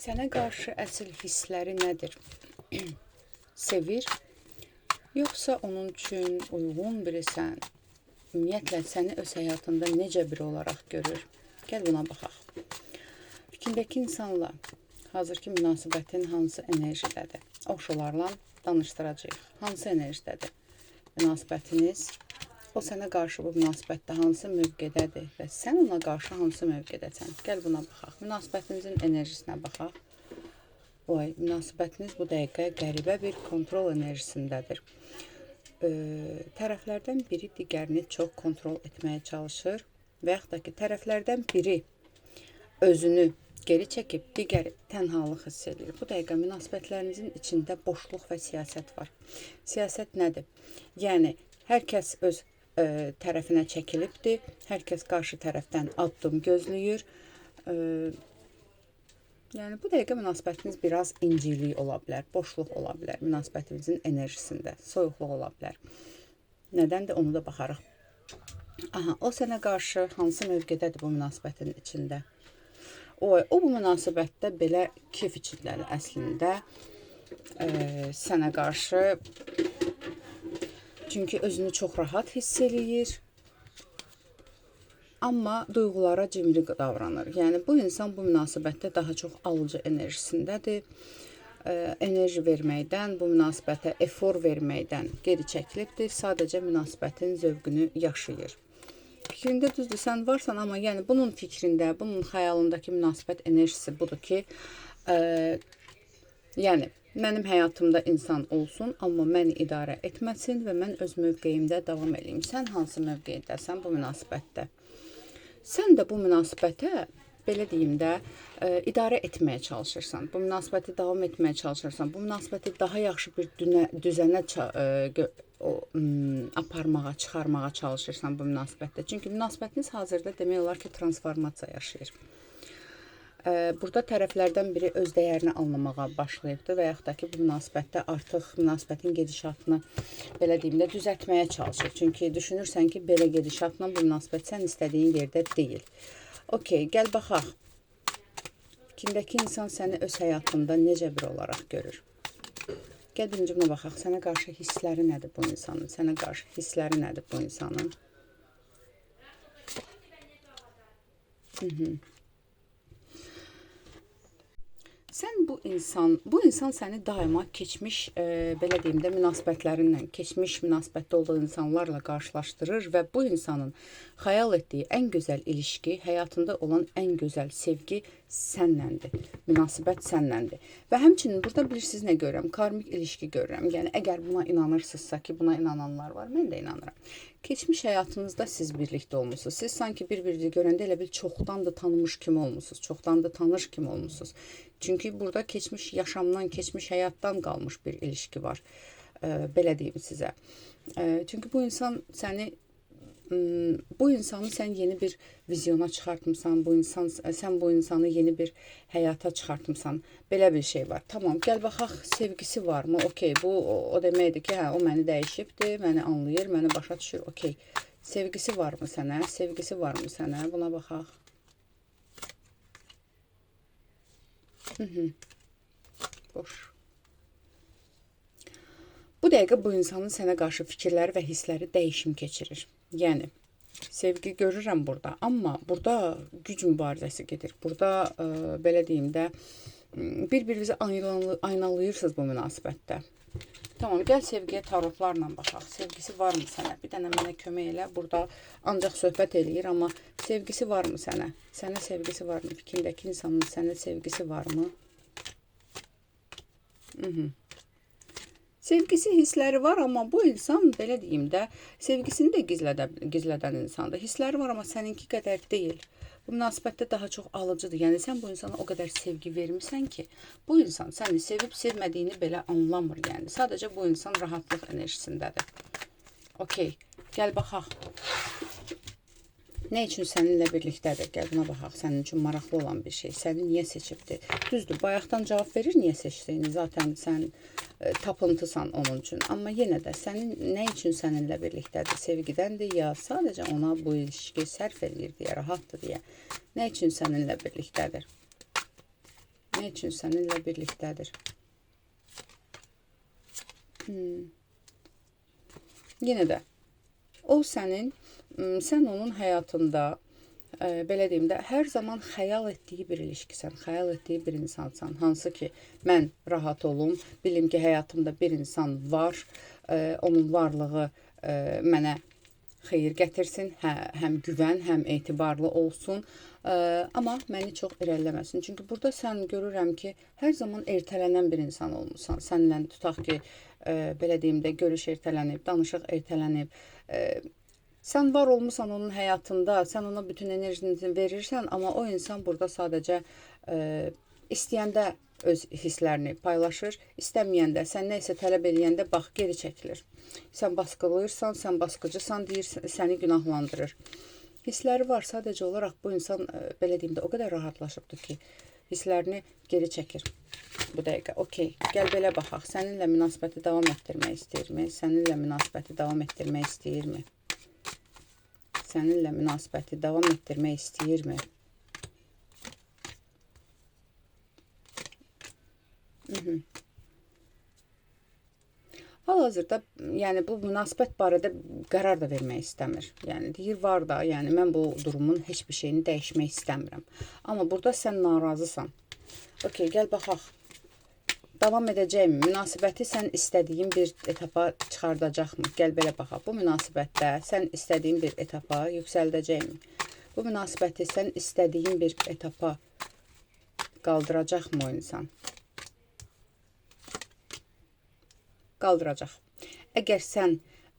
Sənə qarşı əsl hissləri nədir? Sevir, yoxsa onun üçün uyğun birisən? Ümumiyyətlə, səni öz həyatında necə biri olaraq görür? Gəl buna baxaq. Fikrindəki insanla hazırki münasibətin hansı enerjidədir? Oxşularla danışdıracağıq. Hansı enerjidədir münasibətiniz? O sənə qarşı bu münasibətdə hansı mövqedədir və sən ona qarşı hansı mövqedəsən? Gəl buna baxaq. Münasibətinizin enerjisinə baxaq. Münasibətiniz bu dəqiqə qəribə bir kontrol enerjisindədir. Tərəflərdən biri digərini çox kontrol etməyə çalışır və yaxud da ki, tərəflərdən biri özünü geri çəkib, digəri tənhalıq hiss edir. Bu dəqiqə münasibətlərinizin içində boşluq və siyasət var. Siyasət nədir? Yəni, hər kəs öz tərəfinə çəkilibdir, hər kəs qarşı tərəfdən addım gözləyir. Yəni, bu dəqiqə münasibətiniz biraz incilik ola bilər, boşluq ola bilər münasibətinizin enerjisində, soyuqluq ola bilər. Nədəndir, onu da baxarıq. O sənə qarşı hansı mövqedədir bu münasibətin içində? O bu münasibətdə belə keyf içindədir əslində sənə qarşı. Çünki özünü çox rahat hiss eləyir. Amma duyğulara cimri davranır. Yəni, bu insan bu münasibətdə daha çox alıcı enerjisindədir. Enerji verməkdən, bu münasibətə efor verməkdən geri çəkilibdir. Sadəcə münasibətin zövqünü yaşayır. Fikrində düzdür, sən varsan, amma yəni bunun fikrində, bunun xəyalındakı münasibət enerjisi budur ki, yəni mənim həyatımda insan olsun, amma məni idarə etməsin və mən öz mövqeyimdə davam edeyim. Sən hansı mövqeydəsən bu münasibətdə? Sən də bu münasibətə, belə deyim də, idarə etməyə çalışırsan. Bu münasibəti davam etməyə çalışırsan. Bu münasibəti daha yaxşı bir düzənə aparmağa, çıxarmağa çalışırsan bu münasibətdə. Çünki münasibətiniz hazırda demək olar ki, transformasiya yaşayır. Burada tərəflərdən biri öz dəyərini almamağa başlayıbdır və yaxud da ki, bu münasibətdə artıq münasibətin gedişatını, belə deyim də, düzəltməyə çalışır. Çünki düşünürsən ki, belə gedişatla bu münasibət sən istədiyin yerdə deyil. Okey, gəl baxaq. Fikrindəki insan səni öz həyatında necə bir olaraq görür? Gəl birinci buna baxaq. Sənə qarşı hissləri nədir bu insanın? Sənə qarşı hissləri nədir bu insanın? Sən bu insan səni daima keçmiş, belə deyim də, münasibətlərindən, keçmiş münasibətdə olduğu insanlarla qarşılaşdırır və bu insanın xəyal etdiyi ən gözəl ilişki, həyatında olan ən gözəl sevgi sənnəndir, münasibət sənnəndir. Və həmçinin burada bilirsiniz nə görürəm? Karmik ilişki görürəm. Yəni, əgər buna inanırsınızsa ki, buna inananlar var, mən də inanıram. Keçmiş həyatınızda siz birlikdə olmuşsunuz. Siz sanki bir-birinizi görəndə elə bil çoxdan da tanımış kimi olmuşsunuz, çoxdan da tanış kimi olmuşsunuz. Çünki burada keçmiş yaşamdan, keçmiş həyatdan qalmış bir ilişki var. Belə deyim sizə. Çünki bu insan bu insanı sən yeni bir vizyona çıxartmısan, sən bu insanı yeni bir həyata çıxartmısan. Belə bir şey var. Tamam, gəl baxaq, sevgisi varmı? Okey, bu o deməkdir ki, hə, o məni dəyişibdir, məni anlayır, məni başa düşür. Okey, sevgisi varmı sənə? Sevgisi varmı sənə? Buna baxaq. Boş. Bu dəqiqə bu insanın sənə qarşı fikirləri və hissləri dəyişim keçirir. Yəni, sevgi görürəm burada, amma burada güc mübarizəsi gedir. Burada, belə deyim də, bir-birinizi aynalayırsınız bu münasibətdə. Tamam, gəl sevgiyə tarotlarla baxaq. Sevgisi varmı sənə? Bir dənə mənə kömək elə. Burada ancaq söhbət eləyir, amma sevgisi varmı sənə? Sənə sevgisi varmı? Fikrindəki insanın sənə sevgisi varmı? Sevgisi, hissləri var, amma bu insan, belə deyim də, sevgisini də gizlədən insandır. Hissləri var, amma səninki qədər deyil. Bu münasibətdə daha çox alıcıdır. Yəni, sən bu insana o qədər sevgi vermirsən ki, bu insan səni sevib sevmədiyini belə anlamır. Yəni, sadəcə bu insan rahatlıq enerjisindədir. Okey, gəl baxaq. Nə üçün səninlə birlikdədir? Gəl buna baxaq, sənin üçün maraqlı olan bir şey. Səni niyə seçibdir? Düzdür, bayaqdan cavab verir niyə seçdiyini. Zaten sən tapıntısan onun üçün. Amma yenə də nə üçün səninlə birlikdədir? Sevgidəndir ya sadəcə ona bu ilişki sərf edir deyə, rahatdır deyə. Nə üçün səninlə birlikdədir? Nə Nə üçün səninlə birlikdədir? Yenə də o sən onun həyatında belə deyim də, hər zaman xəyal etdiyi bir ilişkisən, xəyal etdiyi bir insansan. Hansı ki, mən rahat olum, bilim ki, həyatımda bir insan var, onun varlığı mənə xeyir gətirsin, həm güvən, həm etibarlı olsun, amma məni çox irəliləməsin. Çünki burada sən görürəm ki, hər zaman ertələnən bir insan olmusan. Səninlə tutaq ki, belə deyim də, görüş ertələnib, danışıq ertələnib, sən var olmusan onun həyatında, sən ona bütün enerjini verirsən, amma o insan burada sadəcə istəyəndə öz hisslərini paylaşır, istəməyəndə, sən nə isə tələb eləyəndə bax, geri çəkilir. Sən baskılıyırsan, sən baskıcısan deyir, səni günahlandırır. Hissləri var, sadəcə olaraq bu insan, belə deyim də, o qədər rahatlaşıbdır ki, hisslərini geri çəkir bu dəqiqə. Okey, gəl belə baxaq, səninlə münasibəti davam etdirmək istəyirmi? Səninlə münasibəti davam etdirmək istəyirmi? Səninlə münasibəti davam etdirmək istəyirmi? Hal-hazırda, yəni bu münasibət barədə qərar da vermək istəmir. Yəni deyir, var da, yəni mən bu durumun heç bir şeyini dəyişmək istəmirəm. Amma burada sən narazısan. Okey, gəl baxaq. Davam edəcəkmi? Münasibəti sən istədiyin bir etapa çıxardacaqmı? Gəl belə baxaq. Bu münasibətdə sən istədiyin bir etapa yüksəldəcəkmi? Bu münasibəti sən istədiyin bir etapa qaldıracaqmı o insan? Qaldıracaq. Əgər sən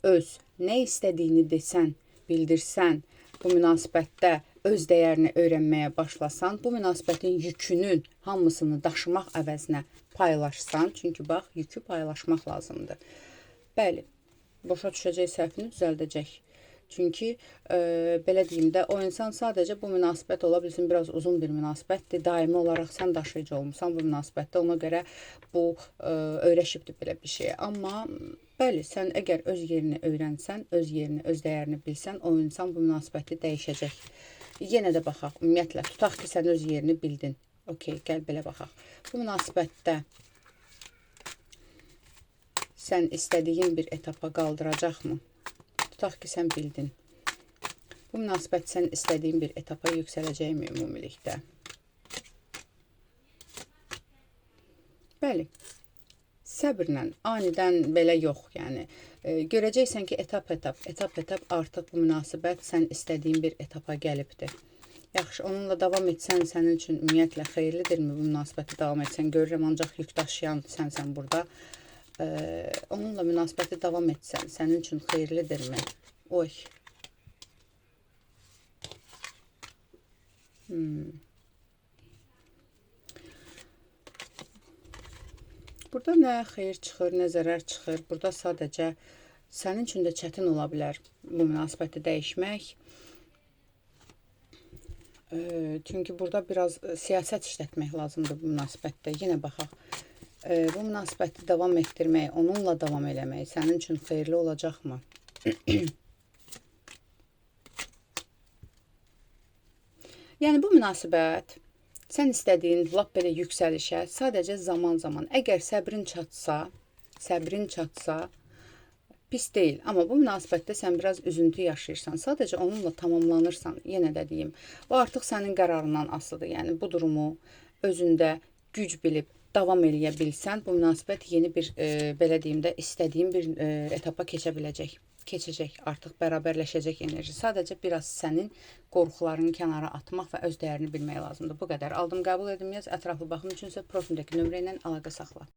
öz nə istədiyini desən, bildirsən, bu münasibətdə öz dəyərini öyrənməyə başlasan, bu münasibətin yükünün hamısını daşımaq əvəzinə paylaşsan, çünki bax, yükü paylaşmaq lazımdır. Bəli, boşa düşəcək səhvini düzəldəcək. Çünki belə deyim də, o insan sadəcə bu münasibət ola bilsin, biraz uzun bir münasibətdir. Daimi olaraq sən daşıyıcı olmusan bu münasibətdə, ona görə bu öyrəşibdir belə bir şey. Amma bəli, sən əgər öz yerini öyrənsən, öz yerini, öz dəyərini bilsən, o insan bu münasibəti dəyişəcək. Yenə də baxaq, ümumiyyətlə, tutaq ki, sən öz yerini bildin. Okey, gəl belə baxaq. Bu münasibətdə sən istədiyin bir etapa qaldıracaqmı? Tutaq ki, sən bildin. Bu münasibət sən istədiyin bir etapa yüksələcəkmi ümumilikdə? Bəli. Səbrlə, anidən belə yox, yəni. Görəcəksən ki, etap artıq bu münasibət sən istədiyin bir etapa gəlibdir. Yaxşı, onunla davam etsən, sənin üçün ümumiyyətlə xeyirlidirmi bu münasibəti davam etsən? Görürəm, ancaq yük daşıyan sənsən burada. Onunla münasibəti davam etsən, sənin üçün xeyirlidirmi? Oy. Burada nə xeyir çıxır, nə zərər çıxır. Burada sadəcə sənin üçün də çətin ola bilər bu münasibəti dəyişmək. Çünki burada biraz siyasət işlətmək lazımdır bu münasibətdə. Yenə baxaq. Bu münasibəti davam etdirmək, onunla davam eləmək sənin üçün xeyirli olacaqmı? Yəni bu münasibət sən istədiyin lap belə yüksəlişə sadəcə zaman-zaman, əgər səbrin çatsa, pis deyil. Amma bu münasibətdə sən biraz üzüntü yaşayırsan, sadəcə onunla tamamlanırsan, yenə də deyim. O artıq sənin qərarından asılıdır. Yəni bu durumu özündə güc bilib davam eləyə bilsən, bu münasibət yeni bir, belə deyim də, istədiyin bir etapa keçəcək, artıq bərabərləşəcək enerji. Sadəcə biraz sənin qorxularını kənara atmaq və öz dəyərini bilmək lazımdır. Bu qədər. Aldım, qəbul edim, yaz. Ətraflı baxım üçünsə profildəki nömrə ilə əlaqə saxla.